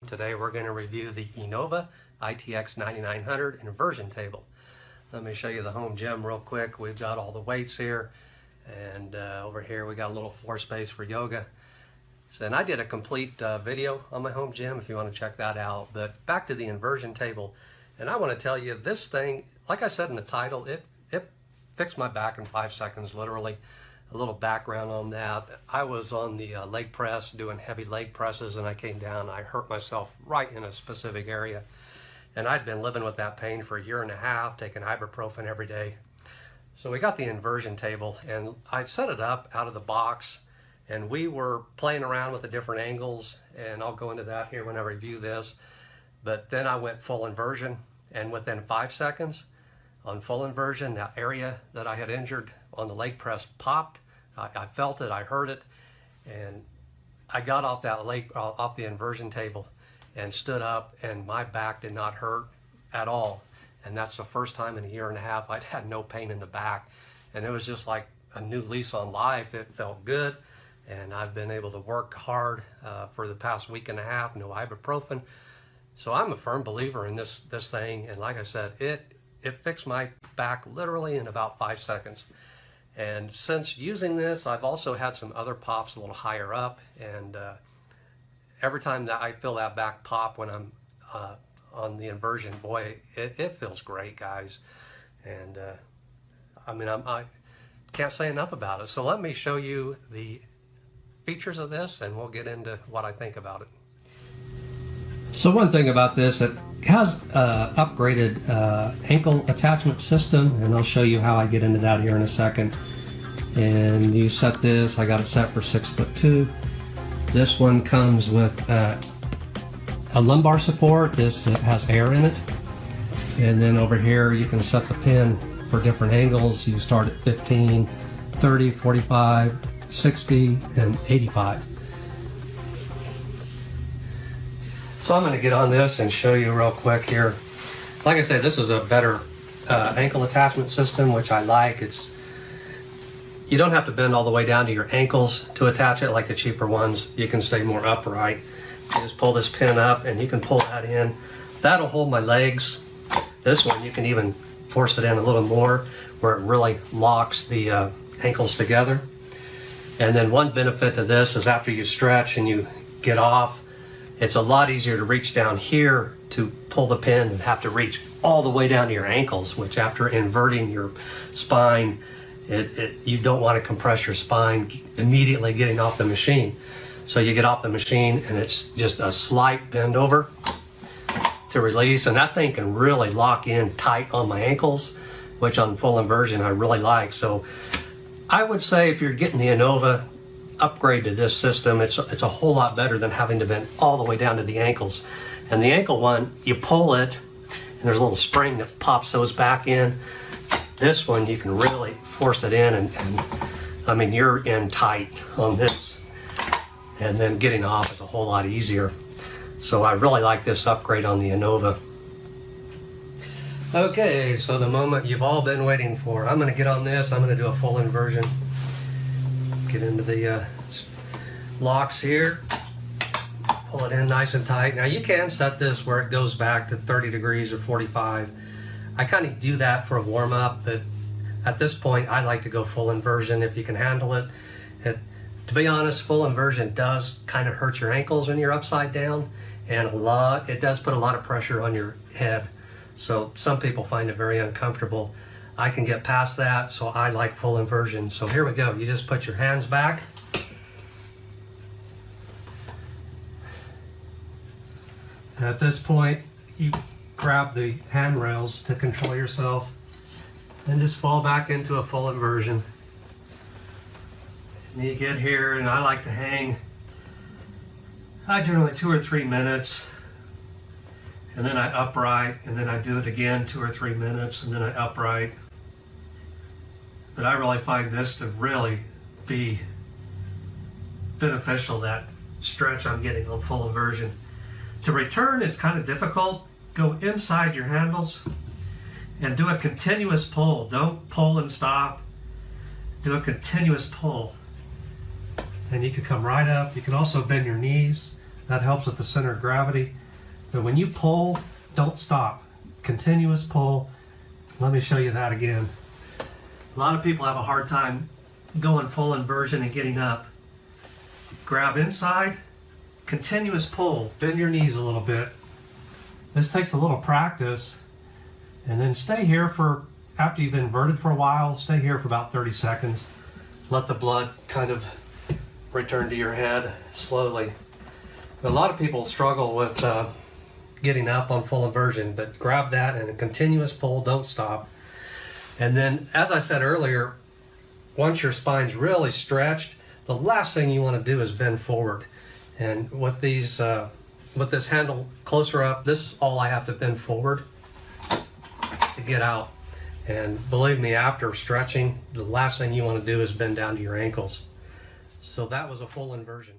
Today we're going to review the Innova ITX9900 inversion table. Let me show you the home gym real quick. We've got all the weights here, and over here we got a little floor space for yoga. And I did a complete video on my home gym if you want to check that out. But back to the inversion table, and I want to tell you this thing, like I said in the title, it fixed my back in 5 seconds, literally. A little background on that. I was on the leg press doing heavy leg presses, and I came down and I hurt myself right in a specific area. And I'd been living with that pain for a year and a half, taking ibuprofen every day. So we got the inversion table, and I set it up out of the box, and we were playing around with the different angles, and I'll go into that here when I review this. But then I went full inversion, and within 5 seconds on full inversion, that area that I had injured on the leg press popped. I felt it, I heard it, and I got off that off the inversion table and stood up, and my back did not hurt at all. And that's the first time in a year and a half I'd had no pain in the back, and it was just like a new lease on life. It felt good, and I've been able to work hard for the past week and a half, no ibuprofen. So I'm a firm believer in this thing, and like I said, it fixed my back literally in about 5 seconds. And since using this, I've also had some other pops a little higher up, and every time that I feel that back pop when I'm on the inversion, boy, it feels great, guys. And I mean, I can't say enough about it. So let me show you the features of this, and we'll get into what I think about it. So one thing about this, it has upgraded ankle attachment system, and I'll show you how I get into that here in a second. And you set this, I got it set for 6'2". This one comes with a lumbar support. This has air in it. And then over here you can set the pin for different angles. You start at 15, 30, 45, 60, and 85. So I'm going to get on this and show you real quick here. Like I said, this is a better ankle attachment system, which I like. You don't have to bend all the way down to your ankles to attach it like the cheaper ones. You can stay more upright. You just pull this pin up and you can pull that in. That'll hold my legs. This one you can even force it in a little more where it really locks the ankles together. And then one benefit to this is after you stretch and you get off, it's a lot easier to reach down here to pull the pin and have to reach all the way down to your ankles, which after inverting your spine, you don't want to compress your spine immediately getting off the machine. So you get off the machine and it's just a slight bend over to release, and that thing can really lock in tight on my ankles, which on full inversion I really like. So I would say if you're getting the Innova, upgrade to this system. It's a whole lot better than having to bend all the way down to the ankles. And the ankle one, you pull it and there's a little spring that pops those back in. This one you can really force it in, and I mean, you're in tight on this, and then getting off is a whole lot easier. So I really like this upgrade on the Innova. Okay, so the moment you've all been waiting for. I'm going to get on this. I'm going to do a full inversion. Get into the locks here, pull it in nice and tight. Now you can set this where it goes back to 30 degrees or 45. I kind of do that for a warm-up, but at this point I like to go full inversion if you can handle it. To be honest, full inversion does kind of hurt your ankles when you're upside down, and it does put a lot of pressure on your head. So some people find it very uncomfortable. I can get past that, so I like full inversion. So here we go. You just put your hands back. And at this point, you grab the handrails to control yourself and just fall back into a full inversion. And you get here, and I like to hang generally 2 or 3 minutes. And then I upright, and then I do it again 2 or 3 minutes, and then I upright. But I really find this to really be beneficial, that stretch I'm getting on full inversion. To return, it's kind of difficult. Go inside your handles and do a continuous pull. Don't pull and stop. Do a continuous pull. And you can come right up. You can also bend your knees That helps with the center of gravity. But when you pull, don't stop. Continuous pull. Let me show you that again. A lot of people have a hard time going full inversion and getting up. Grab inside, continuous pull, bend your knees a little bit. This takes a little practice, and then stay here for, after you've inverted for a while, stay here for about 30 seconds. Let the blood kind of return to your head slowly. A lot of people struggle with getting up on full inversion, but grab that and a continuous pull, don't stop. And then, as I said earlier, once your spine's really stretched, the last thing you want to do is bend forward. And with these, with this handle closer up, this is all I have to bend forward to get out. And believe me, after stretching, the last thing you want to do is bend down to your ankles. So that was a full inversion.